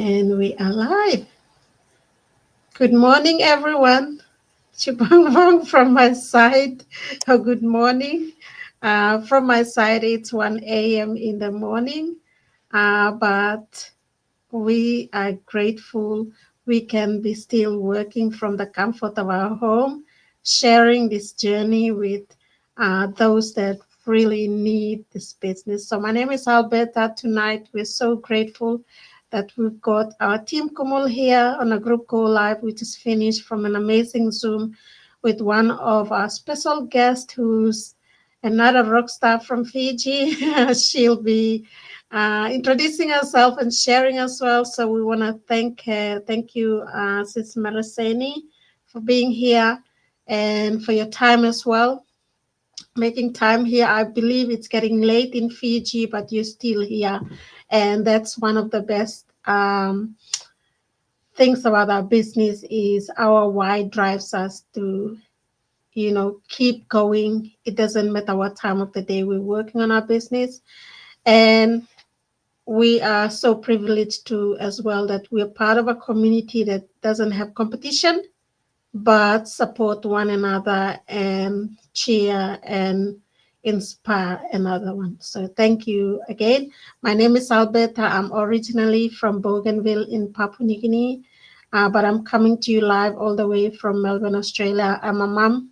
And we are live. Good morning, everyone. Chibang Bang from my side. Good morning. From my side, it's 1 a.m. in the morning, but we are grateful we can be still working from the comfort of our home, sharing this journey with those that really need this business. So, my name is Alberta. Tonight, we're so grateful that we've got our team Kumul here on a group go live, which is finished from an amazing Zoom with one of our special guests who's another rock star from Fiji. She'll be introducing herself and sharing as well. So we want to thank you, Sis Maraseni, for being here and for your time as well. Making time here. I believe it's getting late in Fiji, but you're still here. And that's one of the best things about our business is our why drives us to keep going. It doesn't matter what time of the day we're working on our business. And we are so privileged to as well that we're part of a community that doesn't have competition but support one another and cheer and inspire another one. So thank you again. My name is Alberta. I'm originally from Bougainville in Papua New Guinea, but I'm coming to you live all the way from Melbourne, Australia. I'm a mom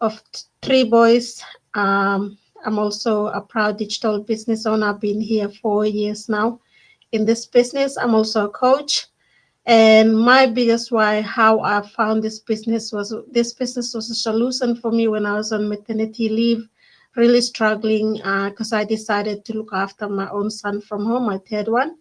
of three boys. I'm also a proud digital business owner. I've been here 4 years now in this business. I'm also a coach. And my biggest why, how I found this business was a solution for me when I was on maternity leave, really struggling because I decided to look after my own son from home, my third one.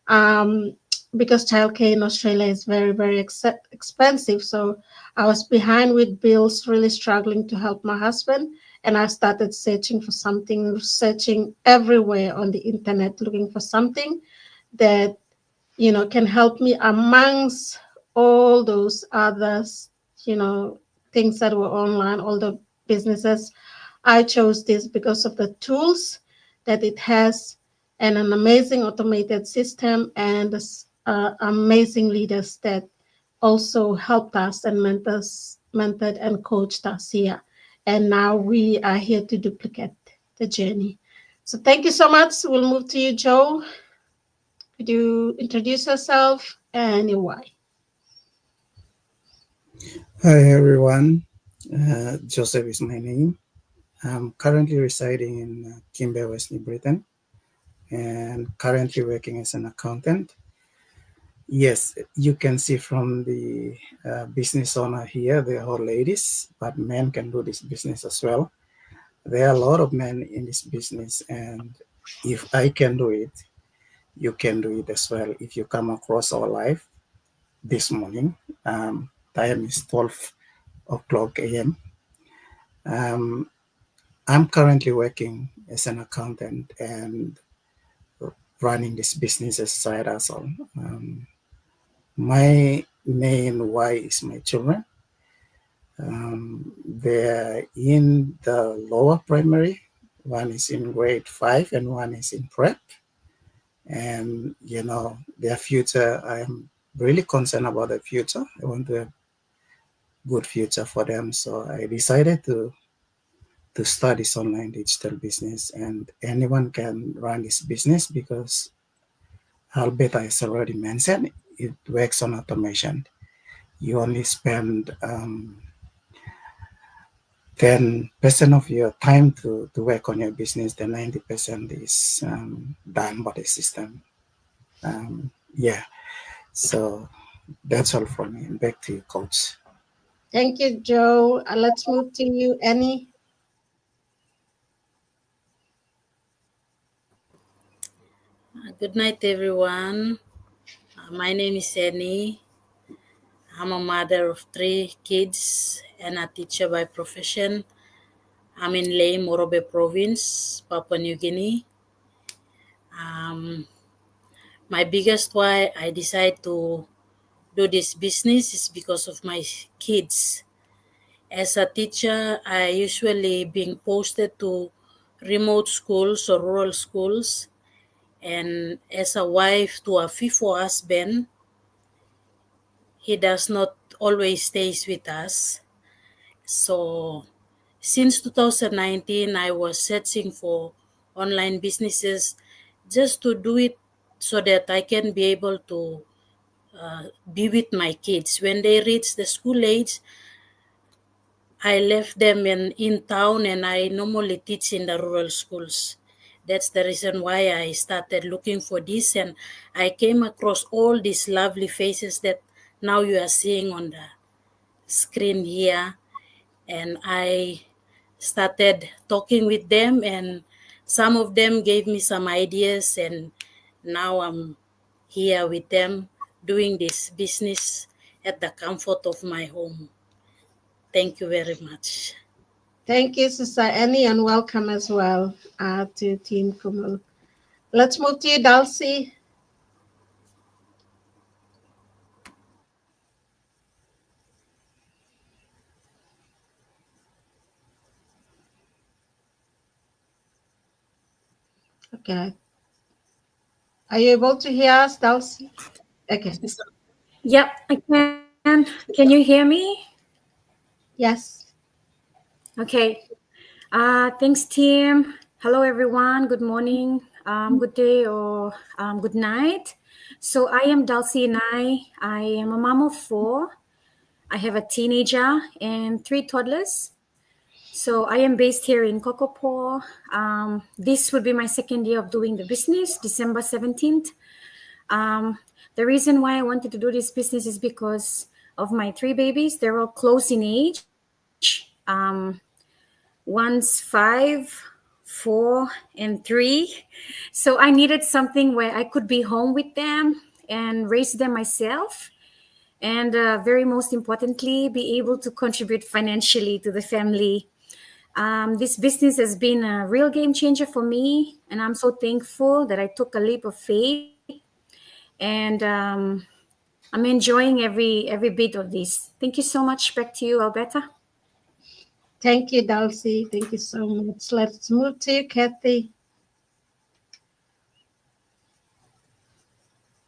Um, because childcare in Australia is very, very expensive. So I was behind with bills, really struggling to help my husband. And I started searching for something, searching everywhere on the internet, looking for something that can help me amongst all those others, things that were online, all the businesses. I chose this because of the tools that it has and an amazing automated system and amazing leaders that also helped us and mentored and coached us here. And now we are here to duplicate the journey. So thank you so much. We'll move to you, Joe. Could you introduce yourself and your why? Hi everyone, Joseph is my name. I'm currently residing in Kimber, West New Britain, and currently working as an accountant. Yes, you can see from the business owner here, they are all ladies, but men can do this business as well. There are a lot of men in this business, and if I can do it, you can do it as well. If you come across our live this morning, time is 12 o'clock a.m. Um, I'm currently working as an accountant and running this business as side hustle. My main why is my children. They're in the lower primary. One is in grade 5 and one is in prep. And, their future, I'm really concerned about the future. I want to have good future for them. So I decided to start this online digital business, and anyone can run this business because Albert has already mentioned it works on automation. You only spend 10% of your time to work on your business. The 90% is done by the system. Yeah, so that's all from me. Back to you, coach. Thank you, Joe. Let's move to you, Annie. Good night, everyone. My name is Annie. I'm a mother of 3 kids and a teacher by profession. I'm in Lae, Morobe province, Papua New Guinea. Um, my biggest why I decide to do this business is because of my kids. As a teacher, I usually being posted to remote schools or rural schools, And as a wife to a FIFO husband, he does not always stays with us. So since 2019, I was searching for online businesses just to do it so that I can be able to be with my kids. When they reach the school age, I left them in town and I normally teach in the rural schools. That's the reason why I started looking for this, and I came across all these lovely faces that now you are seeing on the screen here. And I started talking with them, and some of them gave me some ideas, and now I'm here with them doing this business at the comfort of my home. Thank you very much. Thank you, Sister Annie, and welcome as well to Team Kumul. Let's move to you, Dulcie. Okay. Are you able to hear us, Dulcie? Okay. Yep, I can. Can you hear me? Yes. Okay. Thanks, team. Hello, everyone. Good morning, good day, or good night. So I am Dulcie and I am a mom of four. I have a teenager and three toddlers. So I am based here in Kokopo. This would be my second year of doing the business, December 17th. Um, the reason why I wanted to do this business is because of my three babies. They're all close in age. One's 5, 4, and 3. So I needed something where I could be home with them and raise them myself. And very most importantly, be able to contribute financially to the family. This business has been a real game changer for me, and I'm so thankful that I took a leap of faith. And I'm enjoying every bit of this. Thank you so much. Back to you, Alberta. Thank you, Dulcie. Thank you so much. Let's move to you, Kathy.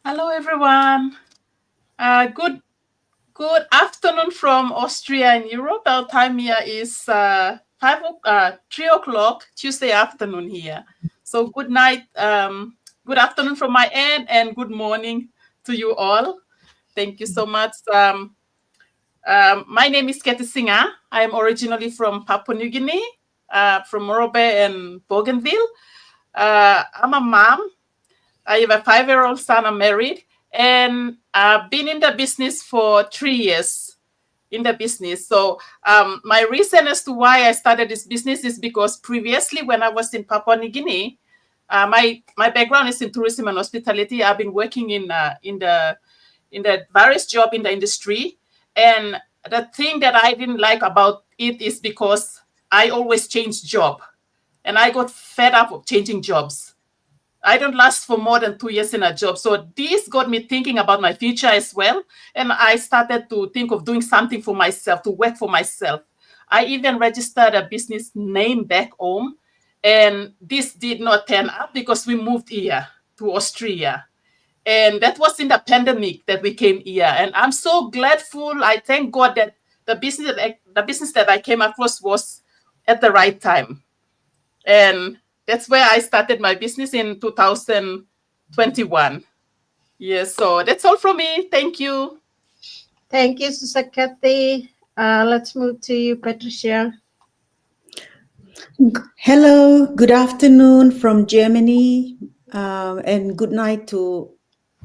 Hello, everyone. Good afternoon from Austria in Europe. Our time here is 3 o'clock Tuesday afternoon here. So good night, good afternoon from my end, and good morning to you all. Thank you so much. My name is Keti Singha. I am originally from Papua New Guinea, from Morobe and Bougainville. I'm a mom. I have a 5-year-old son. I'm married, and I've been in the business for 3 years. So my reason as to why I started this business is because previously, when I was in Papua New Guinea, my background is in tourism and hospitality. I've been working in the various job in the industry, and the thing that I didn't like about it is because I always changed job, and I got fed up of changing jobs. I don't last for more than 2 years in a job. So this got me thinking about my future as well. And I started to think of doing something for myself, to work for myself. I even registered a business name back home. And this did not turn up because we moved here to Austria. And that was in the pandemic that we came here. And I'm so grateful. I thank God that the business that I came across was at the right time. And that's where I started my business in 2021. Yes, so that's all from me. Thank you. Thank you, Sister Kathy. Let's move to you, Patricia. Hello, good afternoon from Germany, and good night to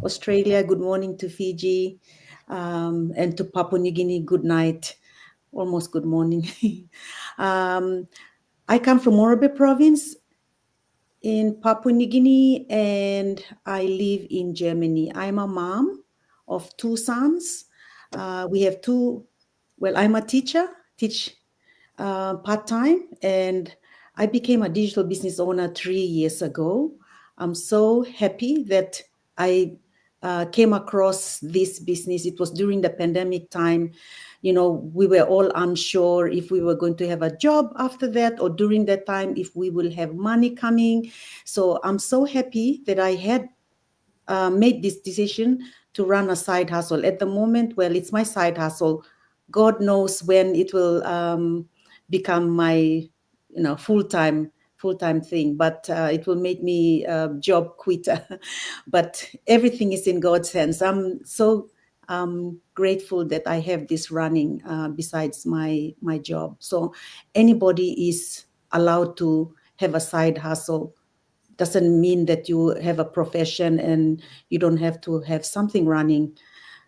Australia, good morning to Fiji, and to Papua New Guinea, good night, almost good morning. I come from Morobe province in Papua New Guinea, and I live in Germany. I'm a mom of two sons. We have two, well, I'm a teacher, teach part-time, and I became a digital business owner 3 years ago. I'm so happy that I came across this business. It was during the pandemic time. We were all unsure if we were going to have a job after that, or during that time if we will have money coming. So I'm so happy that I had made this decision to run a side hustle. At the moment, well, it's my side hustle. God knows when it will become my full-time thing, but it will make me a job quitter. But everything is in God's hands. I'm so grateful that I have this running besides my job. So anybody is allowed to have a side hustle. Doesn't mean that you have a profession and you don't have to have something running.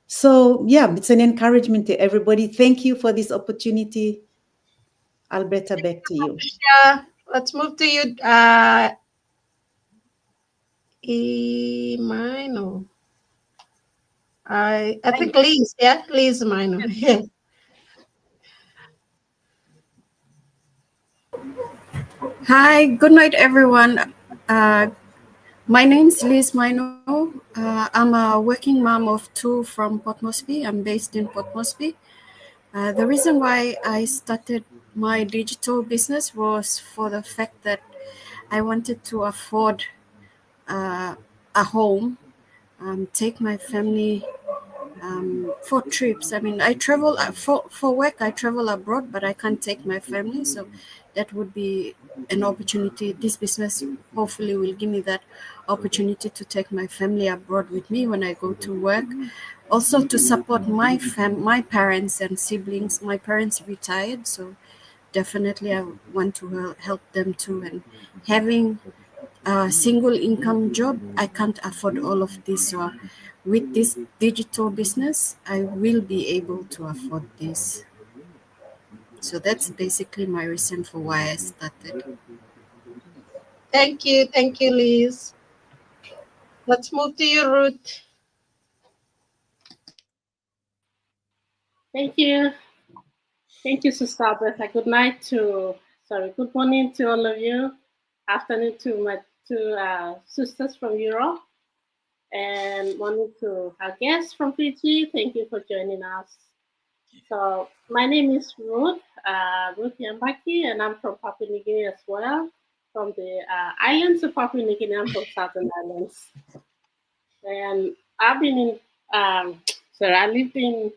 So yeah, it's an encouragement to everybody. Thank you for this opportunity. Alberta, back to you. Yeah, let's move to you, Minor. I think Liz, yeah, Liz Minor. Yeah. Hi, good night, everyone. Uh, my name's Liz Mino. I'm a working mom of two from Port Moresby. I'm based in Port Moresby. The reason why I started my digital business was for the fact that I wanted to afford a home, take my family for trips. I mean, I travel for work. I travel abroad, but I can't take my family. So that would be an opportunity. This business hopefully will give me that opportunity to take my family abroad with me when I go to work. Also to support my parents and siblings. My parents retired, so definitely I want to help them too. And having a single income job, I can't afford all of this. So with this digital business, I will be able to afford this. So that's basically my reason for why I started. Thank you, Liz. Let's move to you, Ruth. Thank you. Thank you, Sister Alberta. Good night good morning to all of you. Afternoon to my two sisters from Europe. And morning to our guests from Fiji. Thank you for joining us. So my name is Ruth, Ruth Yambaki, and I'm from Papua New Guinea as well. From the islands of Papua New Guinea, I'm from Southern Islands. And I've been in, I lived in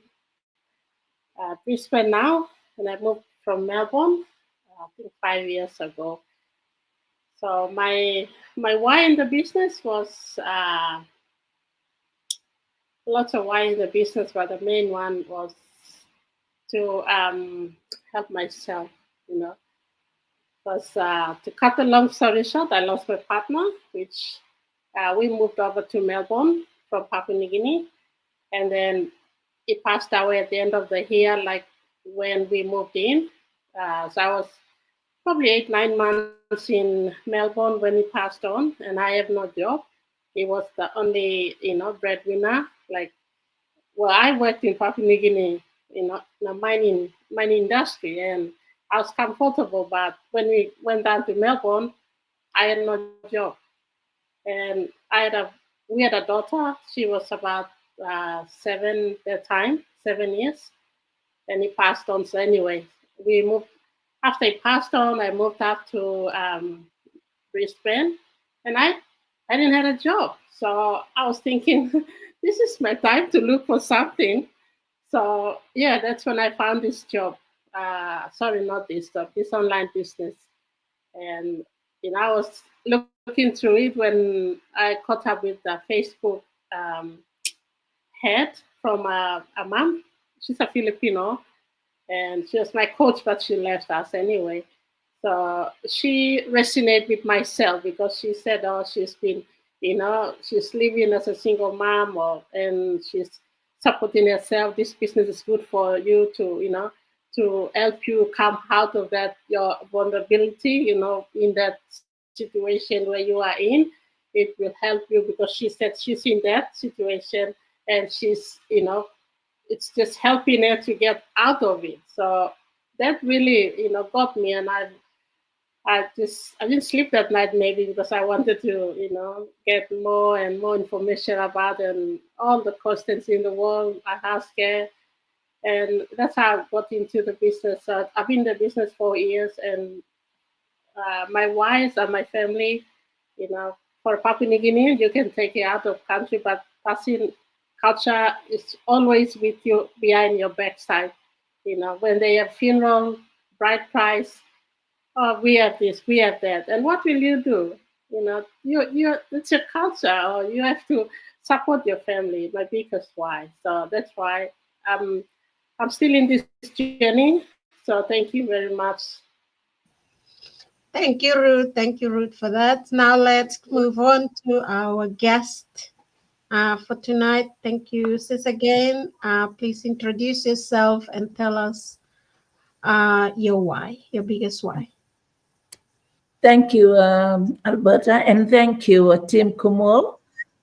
Brisbane now, and I moved from Melbourne, I think 5 years ago. So my why in the business was lots of why in the business, but the main one was to help myself, Because to cut a long story short, I lost my partner, which we moved over to Melbourne from Papua New Guinea, and then he passed away at the end of the year, like when we moved in. So I was probably 8-9 months in Melbourne when he passed on, and I have no job. He was the only, breadwinner. Like, well, I worked in Papua New Guinea, in the mining industry, and I was comfortable. But when we went down to Melbourne, I had no job, and we had a daughter. She was about 7 at that time, 7 years, and he passed on. So anyway, we moved. After he passed on, I moved up to Brisbane, and I didn't have a job. So I was thinking, this is my time to look for something. So yeah, that's when I found this job. Sorry, not this job, this online business. And I was looking through it when I caught up with the Facebook head from a mom. She's a Filipino, and she was my coach, but she left us anyway. So she resonated with myself because she said, "Oh, she's been, she's living as a single mom, and she's supporting herself. This business is good for you to help you come out of that your vulnerability, in that situation where you are in. It will help you because she said she's in that situation, and she's, it's just helping her to get out of it. So that really, got me, and I didn't sleep that night maybe because I wanted to, get more and more information about and all the questions in the world. I asked her, and that's how I got into the business. So I've been in the business for years, and my wife and my family, for Papua New Guinea, you can take it out of country, but Pasin culture is always with you behind your backside. When they have funeral, bride price, oh, we have this, we have that, and what will you do? You it's your culture, or you have to support your family. My biggest why. So that's why I'm I'm still in this journey. So thank you very much. Thank you, Ruth. Thank you, Ruth, for that. Now let's move on to our guest for tonight. Thank you, sis, again. Please introduce yourself and tell us your why, your biggest why. Thank you, Alberta, and thank you, Tim Kumul.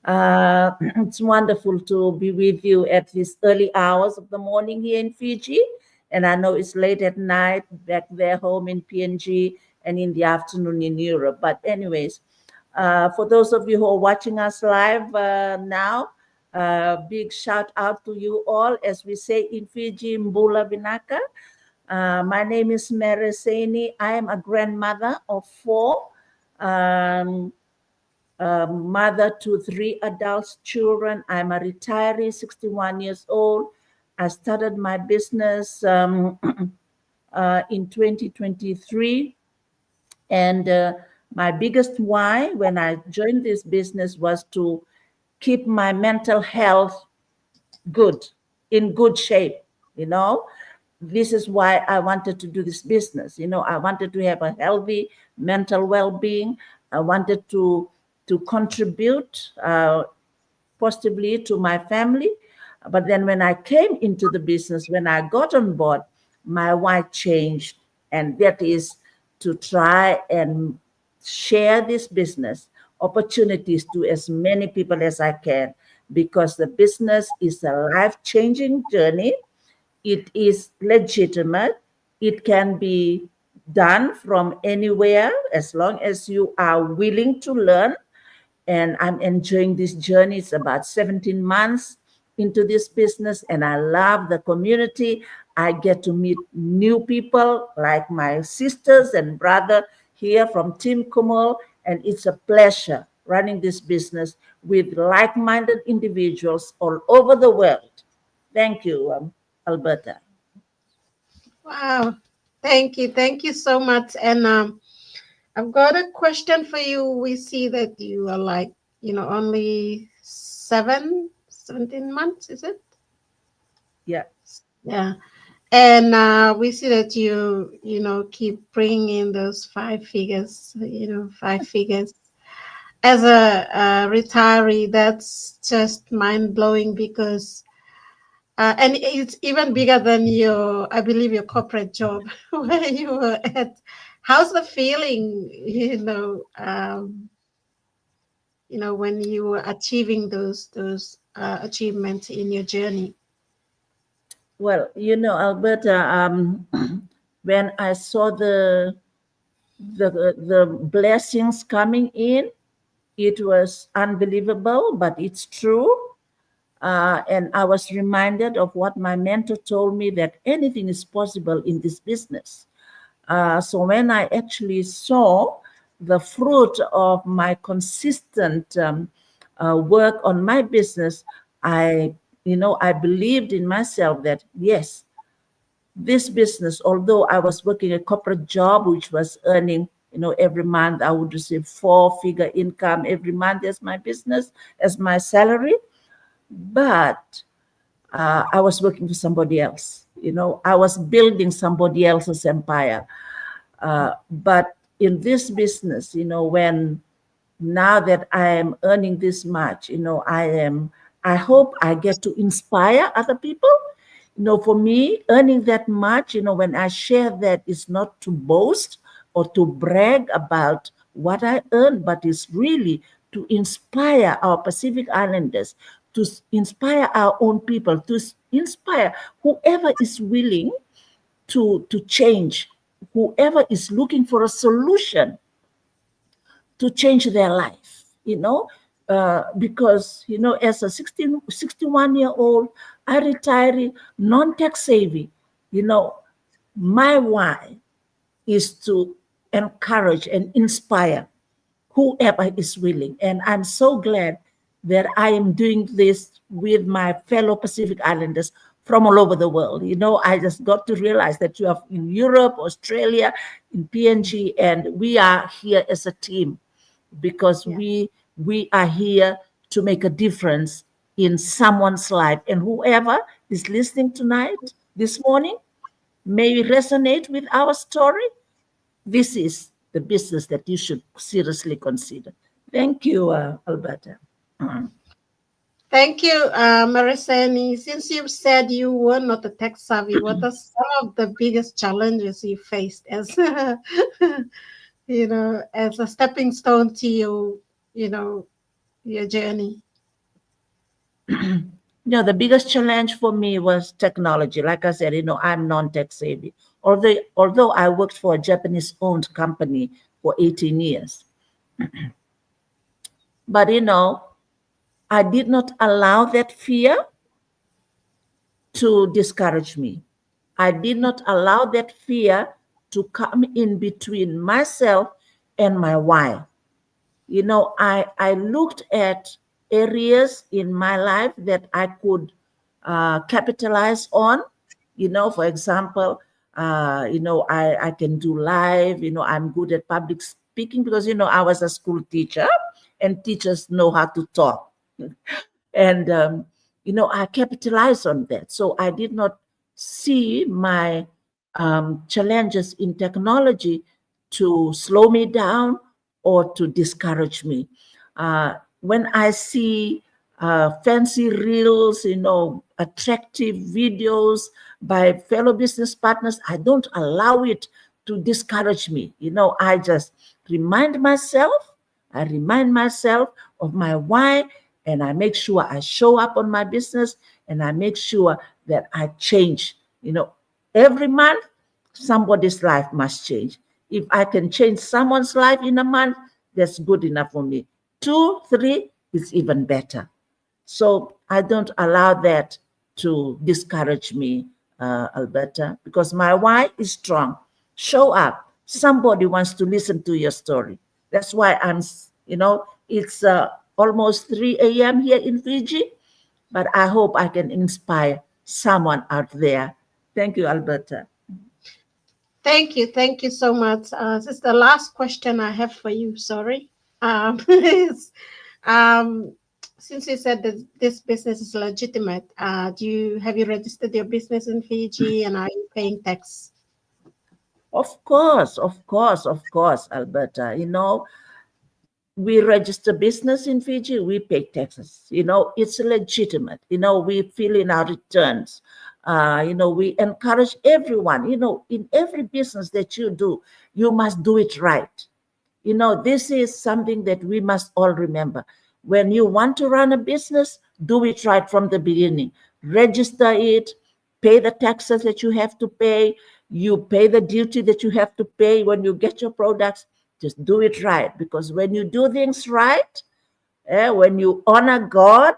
It's wonderful to be with you at these early hours of the morning here in Fiji. And I know it's late at night back there home in PNG and in the afternoon in Europe. But anyways, for those of you who are watching us live now, big shout out to you all. As we say in Fiji, Mbula Vinaka. My name is Mary Saini. I am a grandmother of four, um, mother to three adult children. I'm a retiree, 61 years old. I started my business in 2023. And my biggest why when I joined this business was to keep my mental health good, in good shape, you know. This is why I wanted to do this business. I wanted to have a healthy mental well-being. I wanted to contribute positively to my family. But then when I came into the business, when I got on board, my why changed. And that is to try and share this business opportunities to as many people as I can, because the business is a life-changing journey. It is legitimate. It can be done from anywhere as long as you are willing to learn. And I'm enjoying this journey. It's about 17 months into this business, and I love the community. I get to meet new people like my sisters and brother here from Team Kumul, and it's a pleasure running this business with like-minded individuals all over the world. Thank you, Alberta. Wow. Thank you. Thank you so much. And I've got a question for you. We see that you are like, only 17 months, is it? Yeah. Yeah. And we see that keep bringing in those five figures, 5 figures. As a retiree, that's just mind blowing because, and it's even bigger than I believe, your corporate job where you were at. How's the feeling, when you were achieving those achievements in your journey? Well, Alberta, when I saw the blessings coming in, it was unbelievable, but it's true. And I was reminded of what my mentor told me, that anything is possible in this business. So when I actually saw the fruit of my consistent work on my business, I believed in myself that yes, this business, although I was working a corporate job, which was earning, every month I would receive 4-figure income every month as my business, as my salary. But I was working for somebody else. I was building somebody else's empire. But in this business, when now that I am earning this much, I hope I get to inspire other people. For me, earning that much, when I share that, it's not to boast or to brag about what I earn, but it's really to inspire our Pacific Islanders, to inspire our own people, to inspire whoever is willing to change whoever is looking for a solution to change their life, because, as a 61-year-old, I retired non-tech savvy, my why is to encourage and inspire whoever is willing. And I'm so glad that I am doing this with my fellow Pacific Islanders from all over the world. I just got to realize that you are in Europe, Australia, in PNG, and we are here as a team because Yeah. we are here to make a difference in someone's life. And whoever is listening tonight, this morning, may resonate with our story. This is the business that you should seriously consider. Thank you, Alberta. Thank you, Marisani. Since you said you were not a tech savvy, what are some of the biggest challenges you faced as, as a stepping stone to your journey? The biggest challenge for me was technology. Like I said, I'm non-tech savvy. Although I worked for a Japanese-owned company for 18 years. But, I did not allow that fear to discourage me. I did not allow that fear to come in between myself and my why. I looked at areas in my life that I could capitalize on. For example, I can do live. I'm good at public speaking because, I was a school teacher and teachers know how to talk. And, I capitalized on that. So I did not see my challenges in technology to slow me down or to discourage me. When I see fancy reels, attractive videos by fellow business partners, I don't allow it to discourage me. I just I remind myself of my why, and I make sure I show up on my business, and I make sure that I change. Every month, somebody's life must change. If I can change someone's life in a month, that's good enough for me. 2, 3 is even better. So I don't allow that to discourage me, Alberta, because my why is strong. Show up. Somebody wants to listen to your story. That's why it's almost 3 a.m. here in Fiji, but I hope I can inspire someone out there. Thank you, Alberta. Thank you so much. This is the last question I have for you. Sorry. Is, um, since you said that this business is legitimate, have you registered your business in Fiji and are you paying tax? Of course, of course, of course, Alberta. We register business in Fiji, we pay taxes. It's legitimate. We fill in our returns. We encourage everyone. In every business that you do, you must do it right. This is something that we must all remember. When you want to run a business, do it right from the beginning. Register it, pay the taxes that you have to pay. You pay the duty that you have to pay when you get your products. Just do it right, because when you do things right, when you honor God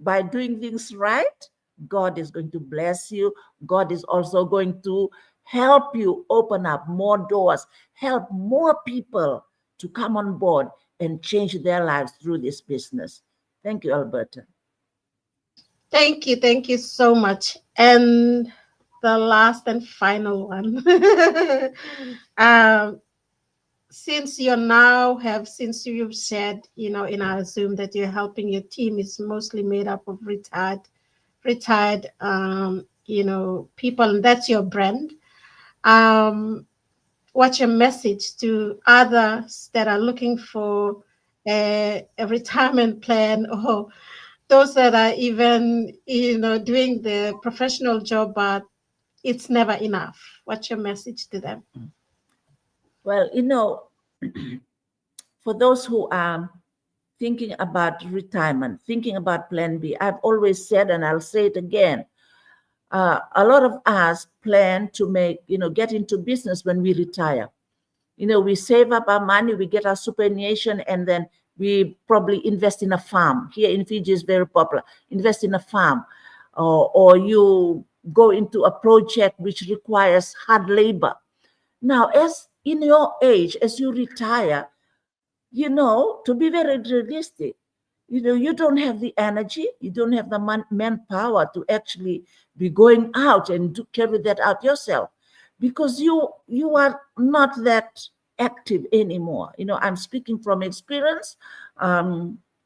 by doing things right, God is going to bless you. God is also going to help you open up more doors, help more people to come on board and change their lives through this business. Thank you, Alberta. Thank you so much. And the last and final one. um, since you've said, in our Zoom that you're helping your team is mostly made up of retired, people, and that's your brand. Um, what's your message to others that are looking for a retirement plan, or those that are even, doing the professional job, but it's never enough? What's your message to them? Well, for those who are thinking about retirement, thinking about Plan B, I've always said, and I'll say it again, a lot of us plan to get into business when we retire. We save up our money, we get our superannuation, and then we probably invest in a farm. Here in Fiji is very popular. Invest in a farm, or you go into a project which requires hard labor. Now, as in your age, as you retire, to be very realistic, you don't have the energy, you don't have the manpower to actually be going out and carry that out yourself, because you are not that active anymore. I'm speaking from experience,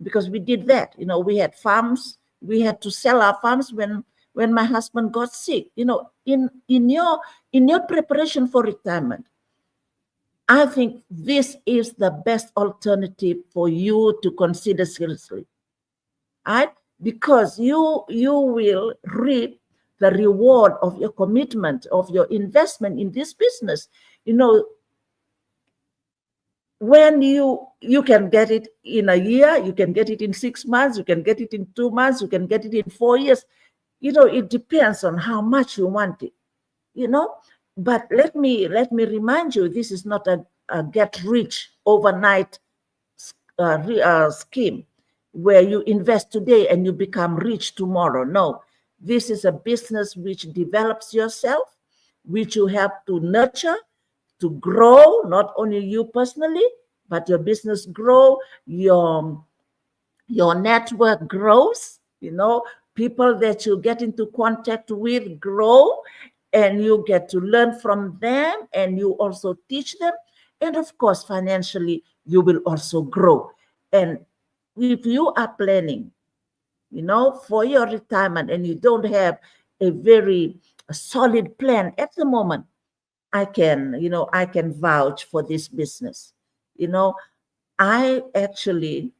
because we did that. We had farms, we had to sell our farms when my husband got sick. In your preparation for retirement, I think this is the best alternative for you to consider seriously, right? Because you will reap the reward of your commitment, of your investment in this business. When you can get it in a year, you can get it in 6 months, you can get it in 2 months, you can get it in 4 years. It depends on how much you want it. But let me remind you, this is not a get rich overnight scheme where you invest today and you become rich tomorrow. No, this is a business which develops yourself, which you have to nurture, to grow, not only you personally, but your business grow, your network grows, people that you get into contact with grow, and you get to learn from them, and you also teach them. And of course, financially, you will also grow. And if you are planning, for your retirement, and you don't have a very solid plan at the moment, I can vouch for this business. I actually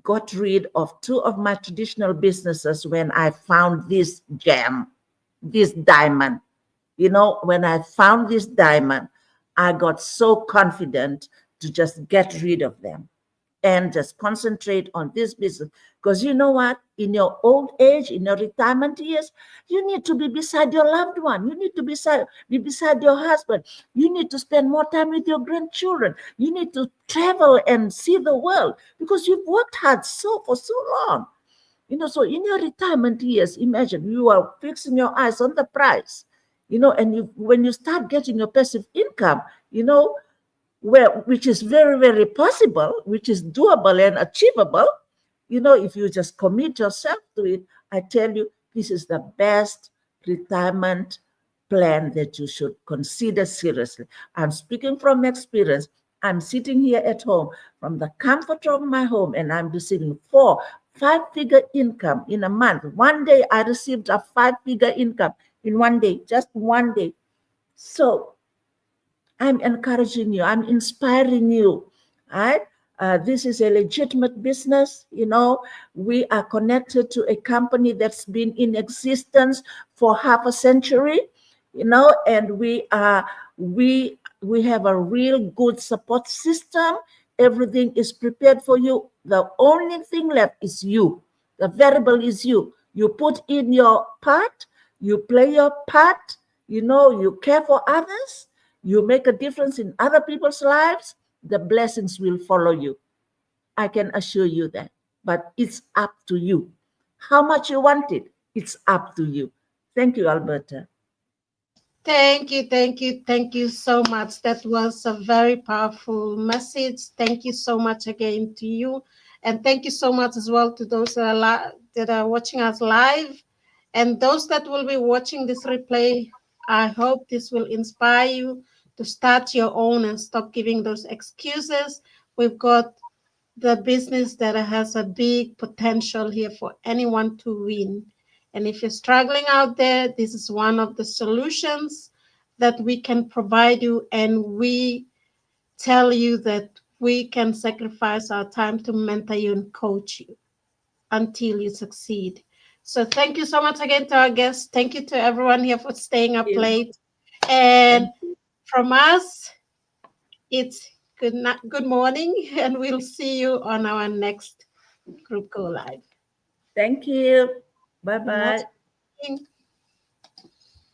got rid of 2 of my traditional businesses when I found this gem, this diamond. When I found this diamond, I got so confident to just get rid of them and just concentrate on this business. Because you know what? In your old age, in your retirement years, you need to be beside your loved one. You need to be beside your husband. You need to spend more time with your grandchildren. You need to travel and see the world, because you've worked hard for so long. So in your retirement years, imagine you are fixing your eyes on the prize, and when you start getting your passive income, which is very, very possible, which is doable and achievable, if you just commit yourself to it, I tell you, this is the best retirement plan that you should consider seriously. I'm speaking from experience. I'm sitting here at home from the comfort of my home, and I'm receiving 5-figure income in a month. One day I received a 5-figure income in one day, just one day. So I'm encouraging you, I'm inspiring you, right? This is a legitimate business. We are connected to a company that's been in existence for half a century, and we have a real good support system. Everything is prepared for you. The only thing left is you. The variable is you. You put in your part, you play your part, you care for others, you make a difference in other people's lives, the blessings will follow you. I can assure you that. But it's up to you. How much you want it, it's up to you. Thank you, Alberta. Thank you, thank you, thank you so much. That was a very powerful message. Thank you so much again to you. And thank you so much as well to those that are watching us live. And those that will be watching this replay, I hope this will inspire you to start your own and stop giving those excuses. We've got the business that has a big potential here for anyone to win. And if you're struggling out there, this is one of the solutions that we can provide you. And we tell you that we can sacrifice our time to mentor you and coach you until you succeed. So thank you so much again to our guests. Thank you to everyone here for staying up late. And from us, it's good morning, and we'll see you on our next group go live. Thank you. Bye-bye.